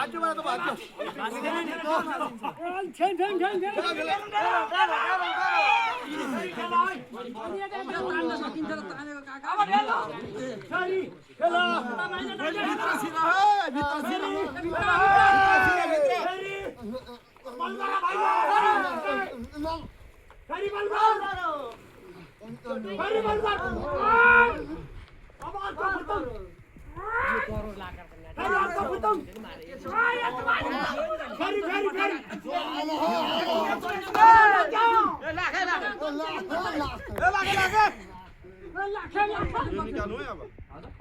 भाज्यो मलाई त भाज्यो निकाल्नु है अब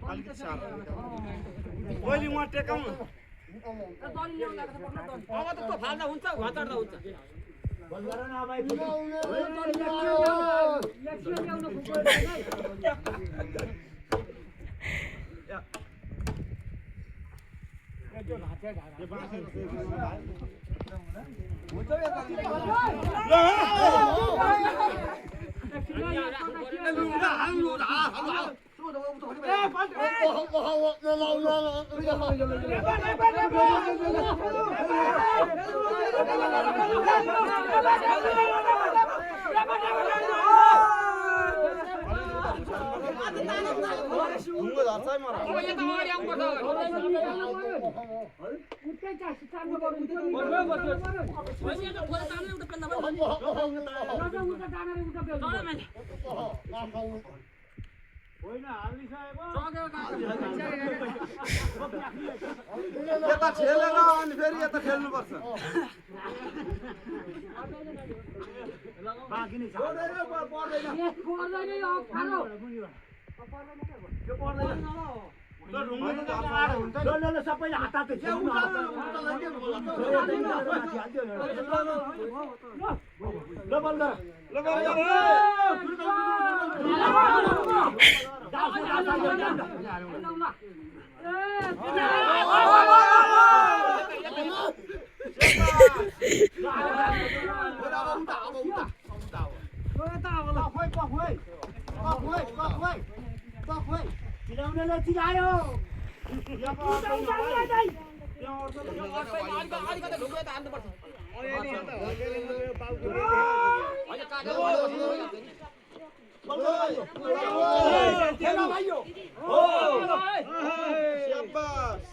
अलिकति साह्रो पहिले उहाँ टेकाउनु अब त त्यो फाल्दा हुन्छ घटाड्दा हुन्छ यता ठेलेर अनि फेरि यता ठेल्नुपर्छ सबैले हात हात चिलाउनेले चिलायो शाबास